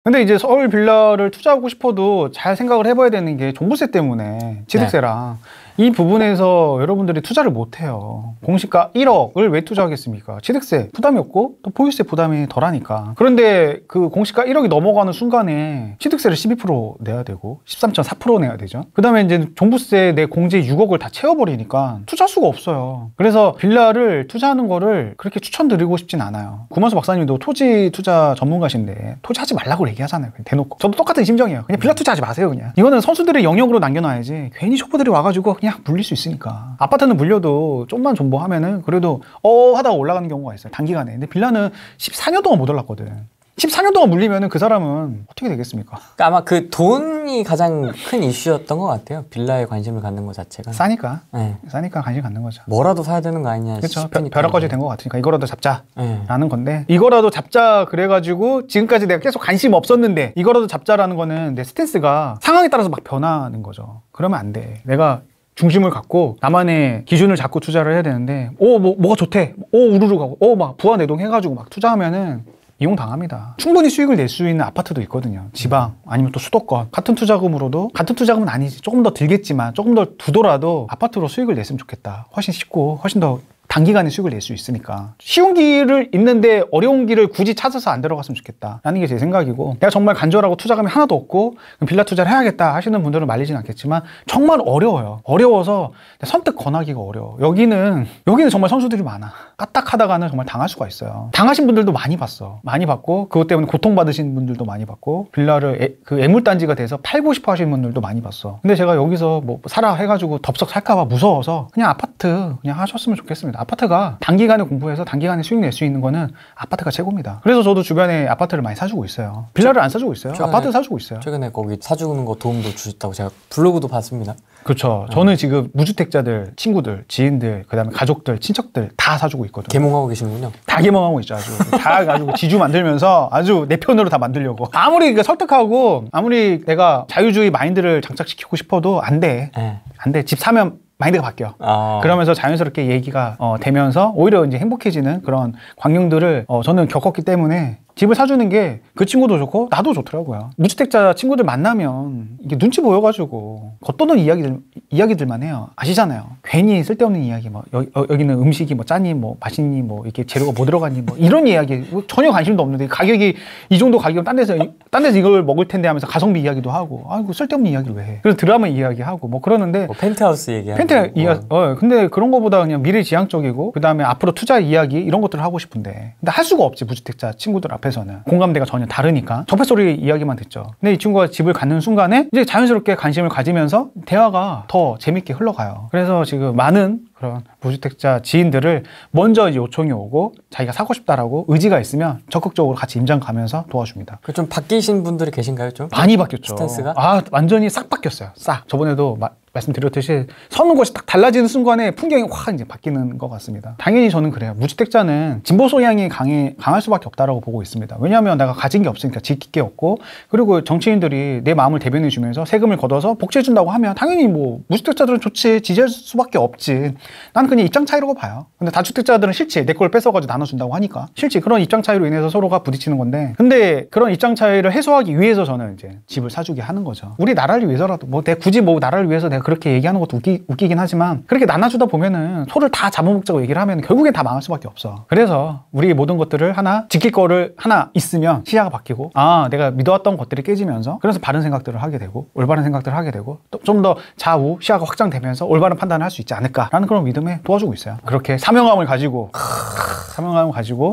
근데 이제 서울 빌라를 투자하고 싶어도 잘 생각을 해봐야 되는 게 종부세 때문에 취득세랑 이 부분에서 여러분들이 투자를 못해요. 공시가 1억을 왜 투자하겠습니까? 취득세 부담이 없고 또 보유세 부담이 덜하니까. 그런데 그 공시가 1억이 넘어가는 순간에 취득세를 12% 내야 되고 13.4% 내야 되죠. 그 다음에 이제 종부세 내 공제 6억을 다 채워버리니까 투자할 수가 없어요. 그래서 빌라를 투자하는 거를 그렇게 추천드리고 싶진 않아요. 구만수 박사님도 토지 투자 전문가신데 토지 하지 말라고 얘기하잖아요. 대놓고. 저도 똑같은 심정이에요. 그냥 빌라 투자하지 마세요. 그냥 이거는 선수들의 영역으로 남겨놔야지 괜히 ሾ퍼들이 와가지고 그냥 물릴 수 있으니까. 아파트는 물려도 좀만 존버하면은 그래도 하다가 올라가는 경우가 있어요. 단기간에. 근데 빌라는 14년 동안 못 올랐거든. 14년 동안 물리면은 그 사람은 어떻게 되겠습니까? 그러니까 아마 그 돈이 가장 큰 이슈였던 것 같아요. 빌라에 관심을 갖는 것 자체가. 싸니까. 네. 싸니까 관심 갖는 거죠. 뭐라도 사야 되는 거 아니냐. 그렇죠. 벼락까지 된 것 같으니까 이거라도 잡자라는 네. 건데, 이거라도 잡자 그래가지고 지금까지 내가 계속 관심 없었는데 이거라도 잡자라는 거는 내 스탠스가 상황에 따라서 막 변하는 거죠. 그러면 안 돼. 내가 중심을 갖고 나만의 기준을 잡고 투자를 해야 되는데 뭐가 좋대. 우르르 가고 막 부하내동 해가지고 막 투자하면은 이용당합니다. 충분히 수익을 낼 수 있는 아파트도 있거든요. 지방 아니면 또 수도권. 같은 투자금으로도, 같은 투자금은 아니지, 조금 더 들겠지만 조금 더 두더라도 아파트로 수익을 냈으면 좋겠다. 훨씬 쉽고 훨씬 더 단기간에 수익을 낼 수 있으니까. 쉬운 길을 있는데 어려운 길을 굳이 찾아서 안 들어갔으면 좋겠다 라는 게 제 생각이고, 내가 정말 간절하고 투자금이 하나도 없고 빌라 투자를 해야겠다 하시는 분들은 말리진 않겠지만 정말 어려워요. 어려워서 선뜻 권하기가 어려워. 여기는 정말 선수들이 많아. 까딱하다가는 정말 당할 수가 있어요. 당하신 분들도 많이 봤어. 많이 봤고 그것 때문에 고통받으신 분들도 많이 봤고, 빌라를 그 애물단지가 돼서 팔고 싶어 하시는 분들도 많이 봤어. 근데 제가 여기서 뭐 사라 해가지고 덥석 살까봐 무서워서 그냥 아파트 그냥 하셨으면 좋겠습니다. 아파트가 단기간에 공부해서 단기간에 수익 낼 수 있는 거는 아파트가 최고입니다. 그래서 저도 주변에 아파트를 많이 사주고 있어요. 빌라를 안 사주고 있어요. 아파트 사주고 있어요. 최근에 거기 사주는 거 도움도 주셨다고 제가 블로그도 봤습니다. 그렇죠. 저는 지금 무주택자들, 친구들, 지인들, 그다음에 가족들, 친척들 다 사주고 있거든요. 개몽하고 계시는군요. 다 개몽하고 있죠. 아주 다 가지고 지주 만들면서 아주 내 편으로 다 만들려고. 아무리 설득하고 아무리 내가 자유주의 마인드를 장착시키고 싶어도 안 돼. 안 돼. 집 사면 마인드가 바뀌어. 그러면서 자연스럽게 얘기가 되면서 오히려 이제 행복해지는 그런 광경들을 저는 겪었기 때문에 집을 사주는 게 그 친구도 좋고 나도 좋더라고요. 무주택자 친구들 만나면 이게 눈치 보여가지고 겉도는 이야기들만 해요. 아시잖아요. 괜히 쓸데없는 이야기, 뭐 여기는 음식이 뭐 짜니, 뭐 맛있니, 뭐 이렇게 재료가 뭐 들어가니, 뭐 이런 이야기 전혀 관심도 없는데, 가격이 이 정도 가격이면 딴 데서 이걸 먹을 텐데 하면서 가성비 이야기도 하고, 아이고 쓸데없는 이야기를 왜 해? 그래서 드라마 이야기하고 뭐 그러는데, 뭐 펜트하우스 얘기하고. 근데 그런 거보다 그냥 미래지향적이고 그다음에 앞으로 투자 이야기 이런 것들을 하고 싶은데, 근데 할 수가 없지. 무주택자 친구들 앞에서는 공감대가 전혀 다르니까 적폐소리 이야기만 듣죠. 근데 이 친구가 집을 갖는 순간에 이제 자연스럽게 관심을 가지면서 대화가 더 재밌게 흘러가요. 그래서 지금 많은 그런 무주택자 지인들을 먼저 이제 요청이 오고 자기가 사고 싶다라고 의지가 있으면 적극적으로 같이 임장 가면서 도와줍니다. 좀 바뀌신 분들이 계신가요? 좀 많이 바뀌었죠. 스탠스가? 완전히 싹 바뀌었어요. 저번에도 말씀드렸듯이 서는 곳이 딱 달라지는 순간에 풍경이 확 이제 바뀌는 것 같습니다. 당연히 저는 그래요. 무주택자는 진보 소양이 강할 수밖에 없다라고 보고 있습니다. 왜냐하면 내가 가진 게 없으니까 지킬 게 없고, 그리고 정치인들이 내 마음을 대변해 주면서 세금을 걷어서 복지해 준다고 하면 당연히 뭐 무주택자들은 좋지, 지지할 수밖에 없지. 나는 그냥 입장 차이라고 봐요. 근데 다주택자들은 싫지. 내 걸 뺏어가지고 나눠준다고 하니까 싫지. 그런 입장 차이로 인해서 서로가 부딪히는 건데, 근데 그런 입장 차이를 해소하기 위해서 저는 이제 집을 사주게 하는 거죠. 우리 나라를 위해서라도, 내가 굳이 나라를 위해서 내가 그렇게 얘기하는 것도 웃기긴 하지만, 그렇게 나눠주다 보면은 소를 다 잡아먹자고 얘기를 하면 결국엔 다 망할 수밖에 없어. 그래서 우리 모든 것들을 지킬 거를 하나 있으면 시야가 바뀌고, 내가 믿어왔던 것들이 깨지면서, 그래서 바른 생각들을 하게 되고 올바른 생각들을 하게 되고 또 좀 더 좌우 시야가 확장되면서 올바른 판단을 할 수 있지 않을까라는 그런 믿음에 도와주고 있어요. 그렇게 사명감을 가지고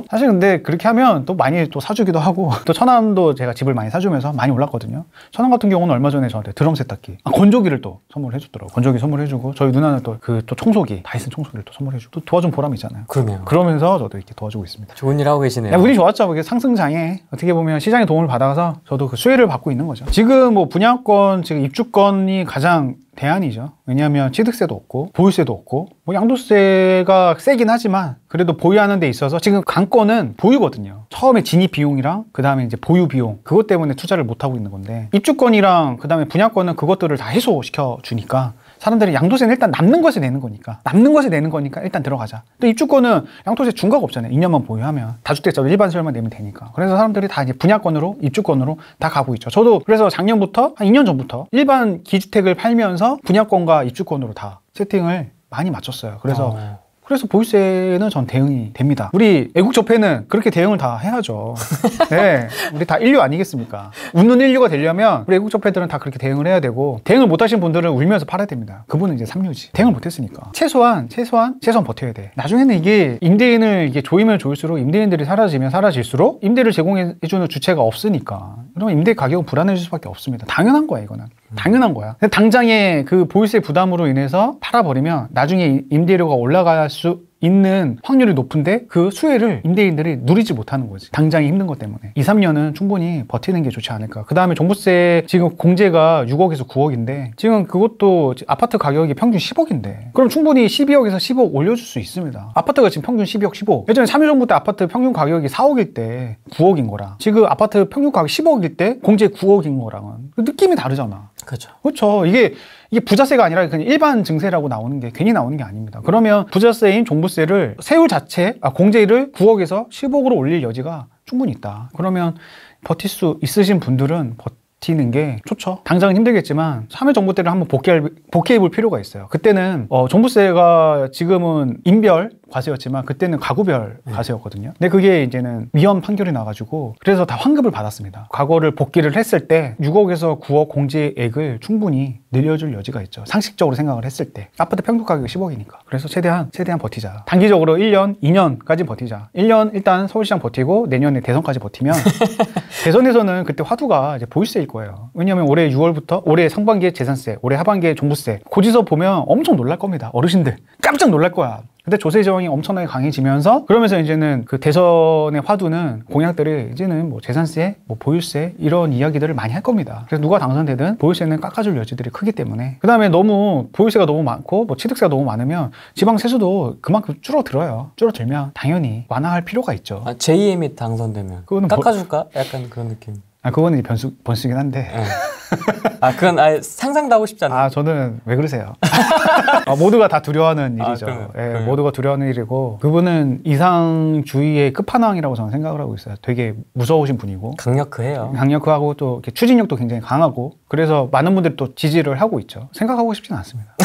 사실 근데 그렇게 하면 또 많이 또 사주기도 하고, 또 천안도 제가 집을 많이 사주면서 많이 올랐거든요. 천안 같은 경우는 얼마 전에 저한테 드럼 세탁기, 건조기를 또 선물해줬더라고요. 건조기 선물해주고, 저희 누나는 또 청소기, 다이슨 청소기를 또 선물해주고, 또 도와준 보람이 있잖아요. 그러면서 저도 이렇게 도와주고 있습니다. 좋은 일 하고 계시네요. 운이 좋았죠. 이게 상승장에 어떻게 보면 시장의 도움을 받아서 저도 그 수혜를 받고 있는 거죠. 지금 뭐 분양권, 지금 입주권이 가장 대안이죠. 왜냐하면 취득세도 없고 보유세도 없고, 양도세가 세긴 하지만 그래도 보유하는 데 있어서 지금 강권은 보유거든요. 처음에 진입 비용이랑 그 다음에 이제 보유 비용, 그것 때문에 투자를 못 하고 있는 건데, 입주권이랑 그 다음에 분양권은 그것들을 다 해소시켜 주니까 사람들이 양도세는 일단 남는 것에 내는 거니까 일단 들어가자. 또 입주권은 양도세 중과가 없잖아요. 2년만 보유하면 다주택자도 일반 세율만 내면 되니까. 그래서 사람들이 다 이제 분양권으로 입주권으로 다 가고 있죠. 저도 그래서 작년부터 한 2년 전부터 일반 기주택을 팔면서 분양권과 입주권으로 다 세팅을 많이 맞췄어요. 그래서 보유세는 전 대응이 됩니다. 우리 애국접해는 그렇게 대응을 다 해야죠. 네, 우리 다 인류 아니겠습니까? 웃는 인류가 되려면 우리 애국접해들은 다 그렇게 대응을 해야 되고, 대응을 못하신 분들은 울면서 팔아야 됩니다. 그분은 이제 삼류지. 대응을 못했으니까 최소한 버텨야 돼. 나중에는 이게 임대인을 이게 조이면 조일수록 임대인들이 사라질수록 임대를 제공해주는 주체가 없으니까, 그러면 임대 가격은 불안해질 수밖에 없습니다. 당연한 거야, 이거는. 당연한 거야. 당장의 그 보유세 부담으로 인해서 팔아버리면 나중에 임대료가 올라갈 수 있는 확률이 높은데 그 수혜를 임대인들이 누리지 못하는 거지. 당장이 힘든 것 때문에. 2, 3년은 충분히 버티는 게 좋지 않을까. 그 다음에 종부세 지금 공제가 6억에서 9억인데 지금 그것도 아파트 가격이 평균 10억인데 그럼 충분히 12억에서 10억 올려줄 수 있습니다. 아파트가 지금 평균 12억, 15억. 예전에 3년 전부터 아파트 평균 가격이 4억일 때 9억인 거랑 지금 아파트 평균 가격 10억일 때 공제 9억인 거랑은 느낌이 다르잖아. 그렇죠. 이게 부자세가 아니라 그냥 일반 증세라고 나오는 게 괜히 나오는 게 아닙니다. 그러면 부자세인 종부세를 세율 자체, 공제를 9억에서 10억으로 올릴 여지가 충분히 있다. 그러면 버틸 수 있으신 분들은 버티는 게 좋죠. 당장은 힘들겠지만 참여정부 때를 한번 복귀해 볼 필요가 있어요. 그때는 종부세가 지금은 인별 과세였지만 그때는 가구별 과세였거든요. 근데 그게 이제는 위헌 판결이 나가지고 그래서 다 환급을 받았습니다. 과거를 복귀를 했을 때 6억에서 9억 공제액을 충분히 늘려줄 여지가 있죠. 상식적으로 생각을 했을 때. 아파트 평균 가격이 10억이니까. 그래서 최대한 버티자. 단기적으로 1년, 2년까지 버티자. 1년 일단 서울시장 버티고 내년에 대선까지 버티면 대선에서는 그때 화두가 이제 보유세일 거예요. 왜냐하면 올해 6월부터 올해 상반기에 재산세, 올해 하반기에 종부세 고지서 보면 엄청 놀랄 겁니다. 어르신들 깜짝 놀랄 거야. 근데 조세 제한이 엄청나게 강해지면서 그러면서 이제는 그 대선의 화두는 공약들이 이제는 뭐 재산세, 뭐 보유세 이런 이야기들을 많이 할 겁니다. 그래서 누가 당선되든 보유세는 깎아줄 여지들이 크기 때문에 그 다음에 너무 보유세가 너무 많고 뭐 취득세가 너무 많으면 지방 세수도 그만큼 줄어들면 당연히 완화할 필요가 있죠. JM이 당선되면 그거는 깎아줄까? 약간 그런 느낌. 그거는 변수긴 한데. 네. 그건 상상도 하고 싶지 않아요. 저는 왜 그러세요? 모두가 다 두려워하는 일이죠. 모두가 두려워하는 일이고 그분은 이상주의의 끝판왕이라고 저는 생각을 하고 있어요. 되게 무서우신 분이고 강력하고 또 이렇게 추진력도 굉장히 강하고 그래서 많은 분들이 또 지지를 하고 있죠. 생각하고 싶지는 않습니다.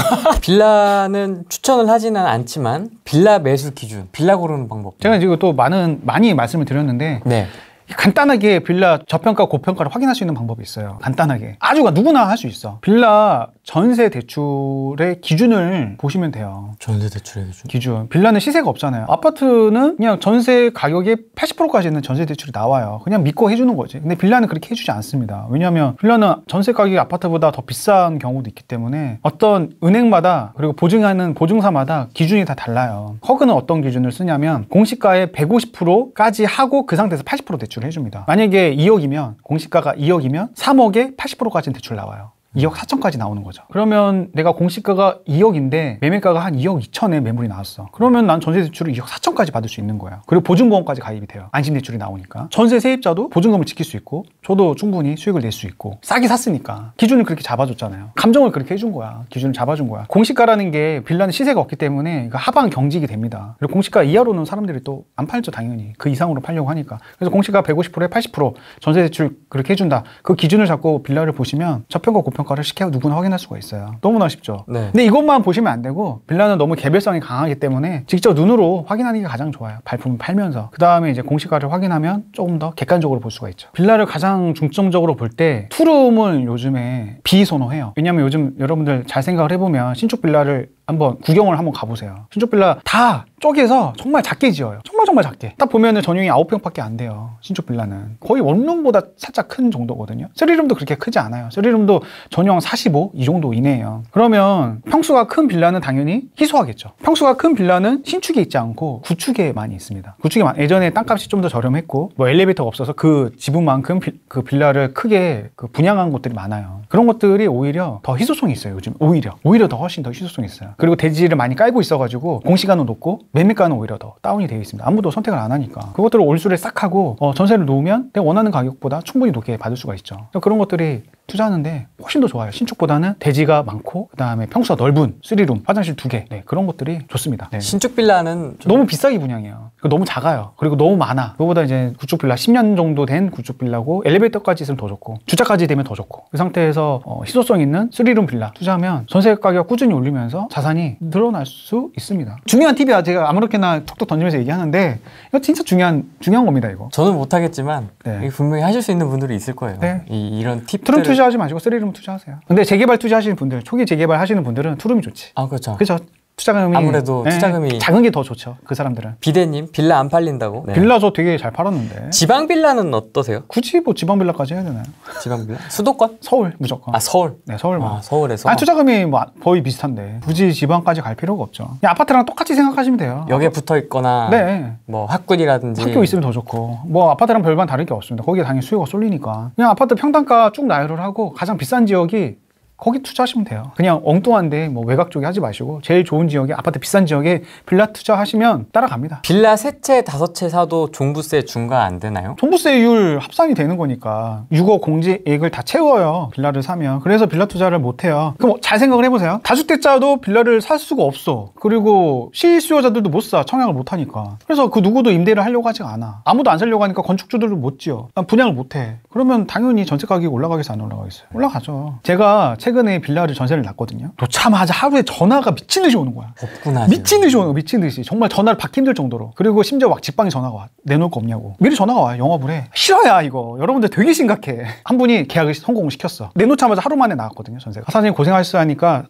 빌라는 추천을 하지는 않지만 빌라 매수 기준, 빌라 고르는 방법. 제가 지금 또 많이 말씀을 드렸는데 네. 간단하게 빌라 저평가 고평가를 확인할 수 있는 방법이 있어요. 간단하게 누구나 할 수 있어. 빌라 전세 대출의 기준을 보시면 돼요. 전세 대출의 기준. 빌라는 시세가 없잖아요. 아파트는 그냥 전세 가격의 80%까지는 전세 대출이 나와요. 그냥 믿고 해주는 거지. 근데 빌라는 그렇게 해주지 않습니다. 왜냐하면 빌라는 전세 가격이 아파트보다 더 비싼 경우도 있기 때문에 어떤 은행마다 그리고 보증하는 보증사마다 기준이 다 달라요. 허그는 어떤 기준을 쓰냐면 공시가의 150%까지 하고 그 상태에서 80% 대출 해줍니다. 만약에 2억이면 공시가가 2억이면 3억에 80%까지는 대출 나와요. 2억 4천까지 나오는 거죠. 그러면 내가 공시가가 2억인데 매매가가 한 2억 2천에 매물이 나왔어. 그러면 난 전세 대출을 2억 4천까지 받을 수 있는 거야. 그리고 보증보험까지 가입이 돼요. 안심 대출이 나오니까. 전세 세입자도 보증금을 지킬 수 있고 저도 충분히 수익을 낼 수 있고 싸게 샀으니까 기준을 그렇게 잡아줬잖아요. 감정을 그렇게 해준 거야. 기준을 잡아준 거야. 공시가라는 게 빌라는 시세가 없기 때문에 하방 경직이 됩니다. 그리고 공시가 이하로는 사람들이 또 안 팔죠. 당연히. 그 이상으로 팔려고 하니까. 그래서 공시가 150%에 80% 전세 대출 그렇게 해준다. 그 기준을 잡고 빌라를 보시면 저평가 고평가를 시켜 누구나 확인할 수가 있어요. 너무나 쉽죠. 네. 근데 이것만 보시면 안 되고 빌라는 너무 개별성이 강하기 때문에 직접 눈으로 확인하는 게 가장 좋아요. 발품을 팔면서. 그 다음에 이제 공시가를 확인하면 조금 더 객관적으로 볼 수가 있죠. 빌라를 가장 중점적으로 볼 때 투룸을 요즘에 비선호해요. 왜냐면 요즘 여러분들 잘 생각을 해보면 신축 빌라를 한번 구경을 한번 가보세요. 신축 빌라 다 쪼개서 정말 작게 지어요. 정말 작게. 딱 보면은 전용이 9평밖에 안 돼요. 신축 빌라는. 거의 원룸보다 살짝 큰 정도거든요. 3룸도 그렇게 크지 않아요. 3룸도 전용 45? 이 정도 이내예요. 그러면 평수가 큰 빌라는 당연히 희소하겠죠. 평수가 큰 빌라는 신축에 있지 않고 구축에 많이 있습니다. 예전에 땅값이 좀 더 저렴했고 뭐 엘리베이터가 없어서 그 지분만큼 그 빌라를 크게 분양한 곳들이 많아요. 그런 것들이 오히려 더 희소성이 있어요. 요즘 오히려 더 훨씬 더 희소성이 있어요. 그리고 대지를 많이 깔고 있어가지고 공시가는 높고 매매가는 오히려 더 다운이 되어 있습니다. 아무도 선택을 안 하니까. 그것들을 올수를 싹 하고 전세를 놓으면 내가 원하는 가격보다 충분히 높게 받을 수가 있죠. 그런 것들이 투자하는데 훨씬 더 좋아요. 신축보다는 대지가 많고 그다음에 평수가 넓은 3룸, 화장실 2개 네, 그런 것들이 좋습니다. 네. 신축 빌라는 좀 너무 비싸게 분양해요. 너무 작아요. 그리고 너무 많아. 그거보다 이제 구축 빌라 10년 정도 된 구축 빌라고 엘리베이터까지 있으면 더 좋고 주차까지 되면 더 좋고 그 상태에서 희소성 있는 3룸 빌라 투자하면 전세 가격 꾸준히 올리면서 자산이 늘어날 수 있습니다. 중요한 팁이야. 제가 아무렇게나 툭툭 던지면서 얘기하는데 이거 진짜 중요한 겁니다. 이거. 저는 못하겠지만 네. 이게 분명히 하실 수 있는 분들이 있을 거예요. 네. 이런 팁들. 투룸 투자하지 마시고 3룸 투자하세요. 근데 재개발 투자하시는 분들, 초기 재개발 하시는 분들은 투룸이 좋지. 아 그렇죠. 그렇죠. 투자금이 아무래도 투자금이 작은 게 더 좋죠. 그 사람들은. 비대님 빌라 안 팔린다고. 네. 빌라 저 되게 잘 팔았는데. 지방 빌라는 어떠세요? 굳이 뭐 지방 빌라까지 해야 되나요? 지방 빌라? 수도권? 서울 무조건. 아 서울. 네, 서울만. 아, 서울에서. 아니, 투자금이 뭐 거의 비슷한데 굳이 지방까지 갈 필요가 없죠. 그냥 아파트랑 똑같이 생각하시면 돼요. 역에 붙어 있거나 네. 뭐 학군이라든지 학교 있으면 더 좋고 뭐 아파트랑 별반 다를 게 없습니다. 거기에 당연히 수요가 쏠리니까 그냥 아파트 평당가 쭉 나열을 하고 가장 비싼 지역이 거기 투자하시면 돼요. 그냥 엉뚱한데 뭐 외곽 쪽에 하지 마시고 제일 좋은 지역에 아파트 비싼 지역에 빌라 투자하시면 따라갑니다. 빌라 세 채, 다섯 채 사도 종부세 중과 안 되나요? 종부세율 합산이 되는 거니까 6억 공제액을 다 채워요. 빌라를 사면. 그래서 빌라 투자를 못 해요. 그럼 잘 생각을 해보세요. 다주택자도 빌라를 살 수가 없어. 그리고 실수요자들도 못 사. 청약을 못 하니까. 그래서 그 누구도 임대를 하려고 하지 않아. 아무도 안 살려고 하니까 건축주들도 못 지어. 분양을 못 해. 그러면 당연히 전세 가격이 올라가겠어, 안 올라가겠어요? 올라가죠. 제가 최근에 빌라를 전세를 놨거든요. 놓자마자 하루에 전화가 미친 듯이 오는 거야. 없구나. 미친 듯이 오는 거, 미친 듯이. 정말 전화를 받기 힘들 정도로. 그리고 심지어 막 직방에 전화가 와. 내놓을 거 없냐고. 미리 전화가 와요. 영업을 해. 싫어야 이거. 여러분들 되게 심각해. 한 분이 계약을 성공을 시켰어. 내놓자마자 하루 만에 나왔거든요, 전세가. 사장님 고생하셨어요 하니까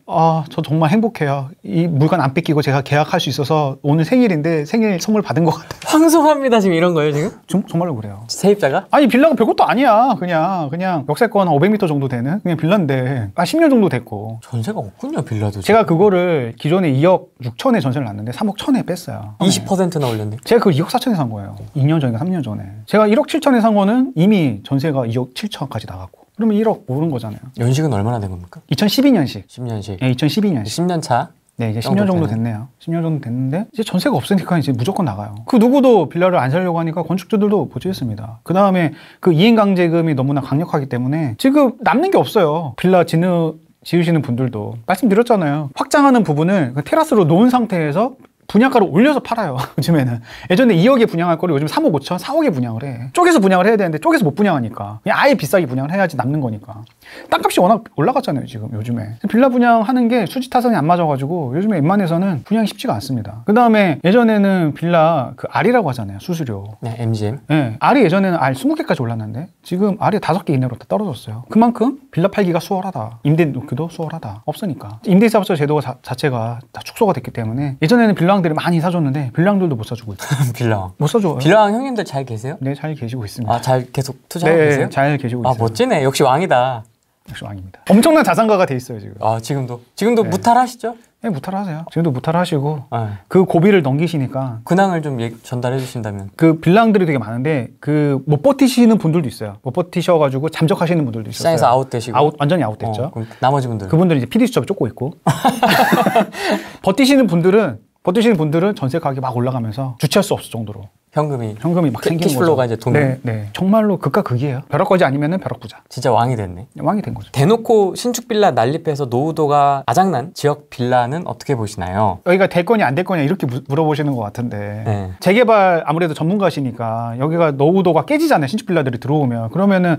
저 정말 행복해요. 이 물건 안 뺏기고 제가 계약할 수 있어서 오늘 생일인데 생일 선물 받은 것 같아요. 황송합니다 지금 이런 거예요 지금? 정말로 그래요. 세입자가? 아니 빌라가 별것도 아니야. 그냥 역세권 한 500m 정도 되는 그냥 빌라인데 한 10년 정도 됐고 전세가 없군요 빌라도. 제가 그거를 기존에 2억 6천에 전세를 놨는데 3억 1천에 뺐어요. 20%나 올렸네. 제가 그 2억 4천에 산 거예요. 2년 전인가 3년 전에. 제가 1억 7천에 산 거는 이미 전세가 2억 7천까지 나갔고 그러면 1억 오른 거잖아요. 연식은 얼마나 된 겁니까? 2012년식. 10년씩. 네, 2012년식. 10년 차? 네, 이제 10년 정도 됐네요. 10년 정도 됐는데 이제 전세가 없으니까 이제 무조건 나가요. 그 누구도 빌라를 안 살려고 하니까 건축주들도 보지했습니다. 그 다음에 그 이행강제금이 너무나 강력하기 때문에 지금 남는 게 없어요. 빌라 지으시는 분들도 말씀드렸잖아요. 확장하는 부분을 테라스로 놓은 상태에서 분양가를 올려서 팔아요. 요즘에는. 예전에 2억에 분양할 거를 요즘 3억 5천, 4억에 분양을 해. 쪼개서 분양을 해야 되는데 쪼개서 못 분양하니까. 그냥 아예 비싸게 분양을 해야지 남는 거니까. 땅값이 워낙 올라갔잖아요, 지금 요즘에. 빌라 분양하는 게 수지 타산이 안 맞아가지고 요즘에 웬만해서는 분양이 쉽지가 않습니다. 그 다음에 예전에는 빌라 그 R이라고 하잖아요, 수수료. 네, MGM. 네, R이 예전에는 R 20개까지 올랐는데 지금 R이 5개 이내로 다 떨어졌어요. 그만큼 빌라 팔기가 수월하다. 임대 놓기도 수월하다. 없으니까. 임대사업자 제도 자체가 다 축소가 됐기 때문에 예전에는 빌라왕들이 많이 사줬는데 빌라왕들도 못 사주고 있어요. 빌라왕. 못 사줘요. 빌라왕 형님들 잘 계세요? 네, 잘 계시고 있습니다. 아, 잘 계속 투자하고 네, 계세요? 잘 계시고 있어요. 아, 멋지네. 역시 왕이다. 역시 왕입니다. 엄청난 자산가가 돼 있어요, 지금. 아, 지금도 네. 무탈하시죠? 네, 무탈하세요. 지금도 무탈하시고 네. 그 고비를 넘기시니까 근황을 좀 전달해 주신다면. 그 빌라왕들이 되게 많은데 그 못 버티시는 분들도 있어요. 못 버티셔가지고 잠적하시는 분들도 있어요. 시장에서 아웃되시고. 완전히 아웃됐죠. 그럼 나머지 분들. 그분들은 이제 PD 수첩에 쫓고 있고 버티시는 분들은 전세 가격이 막 올라가면서 주체할 수 없을 정도로 현금이 막 생기는 캐시플로우가 거죠. 이제 돈. 네. 정말로 극과 극이에요. 벼락거지 아니면은 벼락부자. 진짜 왕이 됐네. 왕이 된 거죠. 대놓고 신축 빌라 난립해서 노후도가 아작난 지역 빌라는 어떻게 보시나요? 여기가 될 거냐 안 될 거냐 이렇게 물어보시는 것 같은데 네. 재개발 아무래도 전문가시니까 여기가 노후도가 깨지잖아요. 신축 빌라들이 들어오면. 그러면은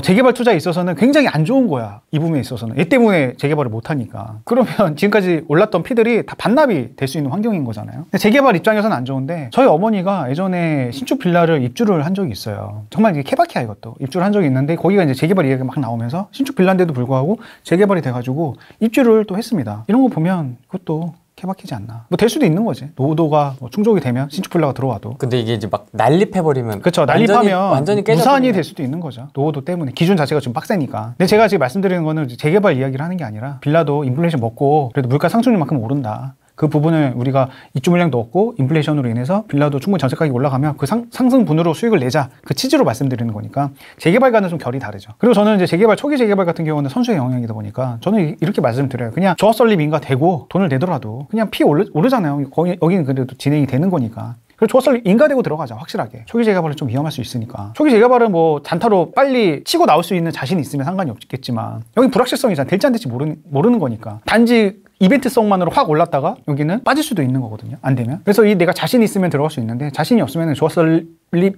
재개발 투자에 있어서는 굉장히 안 좋은 거야. 이 부분에 있어서는. 얘 때문에 재개발을 못 하니까. 그러면 지금까지 올랐던 피들이 다 반납이 될 수 있는 환경인 거잖아요. 근데 재개발 입장에서는 안 좋은데 저희 어머니가 예전에 신축 빌라를 입주를 한 적이 있어요. 정말 이게 케바케야 이것도. 입주를 한 적이 있는데 거기가 이제 재개발 이야기가 막 나오면서 신축 빌라인데도 불구하고 재개발이 돼가지고 입주를 또 했습니다. 이런 거 보면 그것도 케바케지 않나. 뭐 될 수도 있는 거지. 노후도가 충족이 되면 신축 빌라가 들어와도. 근데 이게 이제 막 난립해버리면. 그렇죠. 난립하면 완전히 무산이 될 수도 있는 거죠. 노후도 때문에. 기준 자체가 좀 빡세니까. 근데 제가 지금 말씀드리는 거는 재개발 이야기를 하는 게 아니라 빌라도 인플레이션 먹고 그래도 물가 상승률만큼 오른다. 그 부분을 우리가 입주 물량도 없고 인플레이션으로 인해서 빌라도 충분히 전세 가격이 올라가면 그 상승분으로 수익을 내자. 그 취지로 말씀드리는 거니까 재개발과는 좀 결이 다르죠. 그리고 저는 이제 초기 재개발 같은 경우는 선수의 영역이다 보니까 저는 이렇게 말씀드려요. 그냥 조합 설립 인가 되고 돈을 내더라도 그냥 피 오르잖아요. 여기는 그래도 진행이 되는 거니까. 그리고 조합설 인가되고 들어가자, 확실하게. 초기 재개발은 좀 위험할 수 있으니까. 초기 재개발은 뭐 단타로 빨리 치고 나올 수 있는 자신이 있으면 상관이 없겠지만, 여기 불확실성이잖아. 될지 안 될지 모르는 거니까. 단지 이벤트성만으로 확 올랐다가 여기는 빠질 수도 있는 거거든요. 안 되면. 그래서 이 내가 자신이 있으면 들어갈 수 있는데, 자신이 없으면 조합설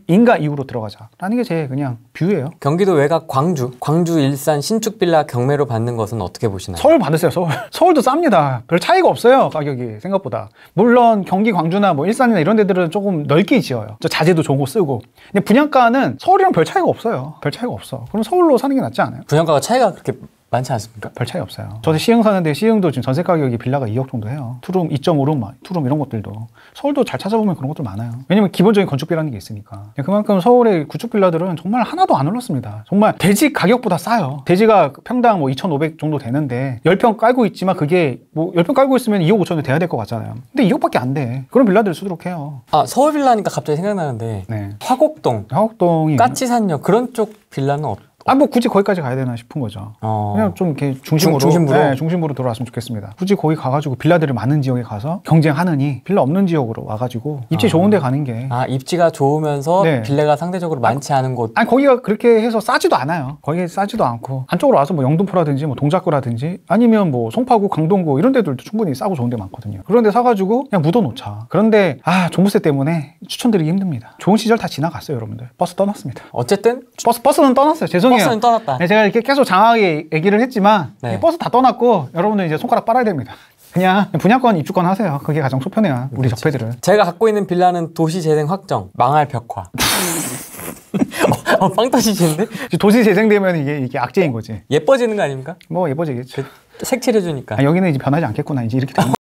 인가 이후로 들어가자 라는 게 제 그냥 뷰예요. 경기도 외곽 광주, 일산, 신축 빌라 경매로 받는 것은 어떻게 보시나요? 서울 받으세요. 서울도 쌉니다. 별 차이가 없어요, 가격이 생각보다. 물론 경기 광주나 뭐 일산이나 이런 데들은 조금 넓게 지어요. 저 자재도 좋은 거 쓰고. 근데 분양가는 서울이랑 별 차이가 없어요. 별 차이가 없어. 그럼 서울로 사는 게 낫지 않아요? 분양가가 차이가 그렇게 많지 않습니까? 별 차이 없어요. 저도 시흥 사는데, 시흥도 지금 전세 가격이 빌라가 2억 정도 해요. 투룸, 2.5룸, 투룸 이런 것들도. 서울도 잘 찾아보면 그런 것들 많아요. 왜냐면 기본적인 건축비라는 게 있으니까. 그만큼 서울의 구축 빌라들은 정말 하나도 안 올랐습니다. 정말 대지 가격보다 싸요. 대지가 평당 뭐 2,500 정도 되는데 10평 깔고 있지만, 그게 뭐 10평 깔고 있으면 2억 5천에 돼야 될 것 같잖아요. 근데 2억밖에 안 돼. 그런 빌라들을 쓰도록 해요. 아, 서울 빌라니까 갑자기 생각나는데 네. 화곡동이 까치산역 그런 쪽 빌라는 뭐 굳이 거기까지 가야 되나 싶은 거죠. 그냥 좀 이렇게 중심으로 네, 중심부로 돌아왔으면 좋겠습니다. 굳이 거기 가가지고 빌라들이 많은 지역에 가서 경쟁하느니 빌라 없는 지역으로 와가지고 입지 좋은 데 가는 게. 입지가 좋으면서 네. 빌라가 상대적으로 많지 않은 곳. 아니, 거기가 그렇게 해서 싸지도 않아요. 거기 싸지도 않고 안쪽으로 와서 뭐 영등포라든지 뭐 동작구라든지 아니면 뭐 송파구, 강동구 이런 데들도 충분히 싸고 좋은 데 많거든요. 그런 데 사가지고 그냥 묻어놓자. 그런데 종부세 때문에 추천드리기 힘듭니다. 좋은 시절 다 지나갔어요, 여러분들. 버스 떠났습니다. 어쨌든 버스는 떠났어요. 죄송해요. 버스는 떠났다. 네, 제가 이렇게 계속 장하게 얘기를 했지만, 네. 버스 다 떠났고 여러분들 이제 손가락 빨아야 됩니다. 그냥 분양권, 입주권 하세요. 그게 가장 속편해요, 우리 적폐들은. 제가 갖고 있는 빌라는 도시재생 확정, 망할 벽화. 빵 터지시는데? 도시 재생되면 이게 악재인 거지. 예뻐지는 거 아닙니까? 뭐 예뻐지겠죠. 색칠해주니까. 여기는 이제 변하지 않겠구나, 이제 이렇게 되면.